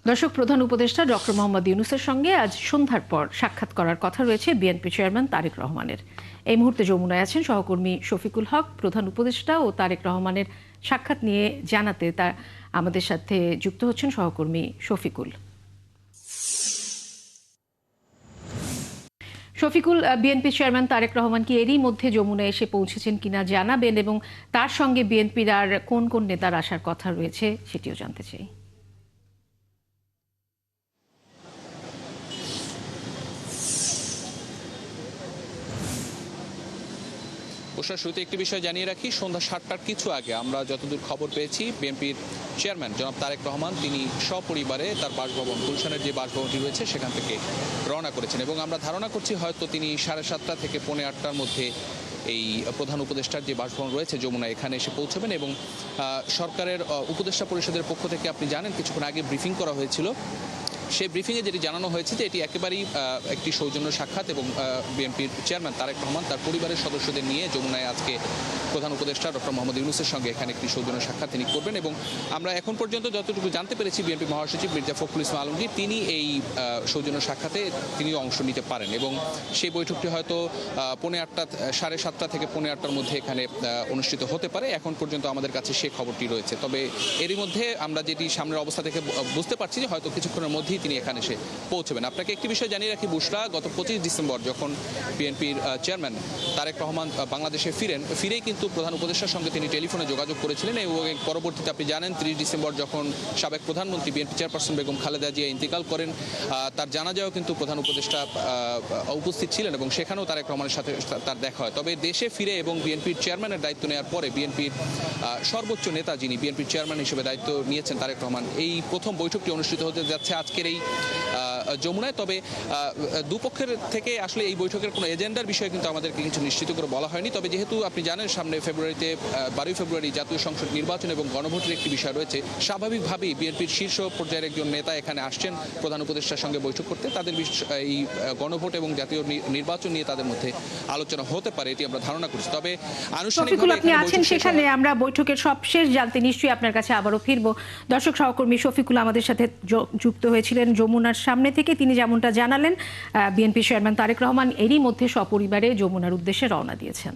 দর্শক, প্রধান উপদেষ্টা ডক্টর মোহাম্মদ ইউনূসের সঙ্গে আজ সন্ধ্যার পর সাক্ষাৎ করার কথা রয়েছে বিএনপি চেয়ারম্যান তারেক রহমানের। এই মুহূর্তে যমুনায় আছেন সহকর্মী শফিকুল হক। প্রধান উপদেষ্টা ও তারেক রহমানের সাক্ষাৎ নিয়ে জানাতে আমাদের সাথে যুক্ত হচ্ছেন সহকর্মী শফিকুল। শফিকুল, বিএনপি চেয়ারম্যান তারেক রহমান কি এরই মধ্যে যমুনায় এসে পৌঁছেছেন কিনা জানাবেন, এবং তার সঙ্গে বিএনপির আর কোন কোন নেতার আসার কথা রয়েছে সেটিও জানতে চাই। শুরুতে একটি বিষয় জানিয়ে রাখি, সন্ধ্যা ৭টার কিছু আগে আমরা যতদূর খবর পেয়েছি বিএনপির চেয়ারম্যান জনাব তারেক রহমান তিনি সপরিবারে তার বাসভবন গুলশানের যে বাসভবনটি রয়েছে সেখান থেকে রওনা করেছেন, এবং আমরা ধারণা করছি হয়তো তিনি ৭:৩০ থেকে ৮:৩০টার মধ্যে এই প্রধান উপদেষ্টার যে বাসভবন রয়েছে যমুনা এখানে এসে পৌঁছবেন। এবং সরকারের উপদেষ্টা পরিষদের পক্ষ থেকে আপনি জানেন কিছুক্ষণ আগে ব্রিফিং করা হয়েছিল। সেই ব্রিফিংয়ে যেটি জানানো হয়েছে যে এটি একেবারেই একটি সৌজন্য সাক্ষাৎ, এবং বিএনপির চেয়ারম্যান তারেক রহমান তার পরিবারের সদস্যদের নিয়ে যমুনায় আজকে প্রধান উপদেষ্টা ডক্টর মোহাম্মদ ইউনূসের সঙ্গে এখানে একটি সৌজন্য সাক্ষাৎ তিনি করবেন। এবং আমরা এখন পর্যন্ত যতটুকু জানতে পেরেছি বিএনপি মহাসচিব মির্জা ফখরুল ইসলাম আলমগীর তিনি এই সৌজন্য সাক্ষাতে তিনিও অংশ নিতে পারেন, এবং সেই বৈঠকটি হয়তো 7:30 থেকে 8:30টার মধ্যে এখানে অনুষ্ঠিত হতে পারে। এখন পর্যন্ত আমাদের কাছে সে খবরটি রয়েছে। তবে এরই মধ্যে আমরা যেটি সামনের অবস্থা থেকে বুঝতে পারছি যে হয়তো কিছুক্ষণের মধ্যেই তিনি এখানে এসে পৌঁছবেন। আপনাকে একটি বিষয় জানিয়ে রাখি বুশরা, গত 25 ডিসেম্বর যখন বিএনপির চেয়ারম্যান তারেক রহমান বাংলাদেশে ফিরেই কিন্তু প্রধান উপদেষ্টার সঙ্গে তিনি টেলিফোনে যোগাযোগ করেছিলেন, এবং পরবর্তীতে আপনি জানেন 30 ডিসেম্বর যখন সাবেক প্রধানমন্ত্রী বিএনপি চেয়ারপারসন বেগম খালেদা জিয়া ইন্তেকাল করেন, তার জানাজাও কিন্তু প্রধান উপদেষ্টা উপস্থিত ছিলেন, এবং সেখানেও তারেক রহমানের সাথে তার দেখা হয়। তবে দেশে ফিরে এবং বিএনপির চেয়ারম্যানের দায়িত্ব নেওয়ার পরে বিএনপির সর্বোচ্চ নেতা যিনি বিএনপির চেয়ারম্যান হিসেবে দায়িত্ব নিয়েছেন তারেক রহমান, এই প্রথম বৈঠকটি অনুষ্ঠিত হতে যাচ্ছে আজকের এই যমুনায়। তবে দুপক্ষের থেকে আসলে এই বৈঠকের কোনো এজেন্ডার বিষয়ে কিন্তু আমাদেরকে কিছু নিশ্চিত করে বলা হয়নি। তবে যেহেতু আপনি জানেন সামনে ফেব্রুয়ারিতে 12 ফেব্রুয়ারি জাতীয় সংসদ নির্বাচন এবং গণভোটের একটি বিষয় রয়েছে, স্বাভাবিকভাবেই বিএনপির শীর্ষ পর্যায়ের একজন নেতা এখানে আসছেন প্রধান উপদেষ্টার সঙ্গে বৈঠক করতে। তাদের এই গণভোট এবং জাতীয় নির্বাচন নিয়ে তাদের মধ্যে আলোচনা হতে পারে, এটি আমরা ধারণা করছি। তবে আনুষ্ঠানিকভাবে আপনি আছেন সেখানে, আমরা বৈঠকের সবশেষ জানতে নিশ্চয়ই আপনার কাছে আবারও ফিরবো। দর্শক, সহকর্মী শফিকুল আমাদের সাথে যুক্ত হয়েছিলেন যমুনার সামনে থেকে। তিনি যেমনটা জানালেন, বিএনপি চেয়ারম্যান তারেক রহমান এরই মধ্যে সপরিবারে যমুনার উদ্দেশ্যে রওনা দিয়েছেন।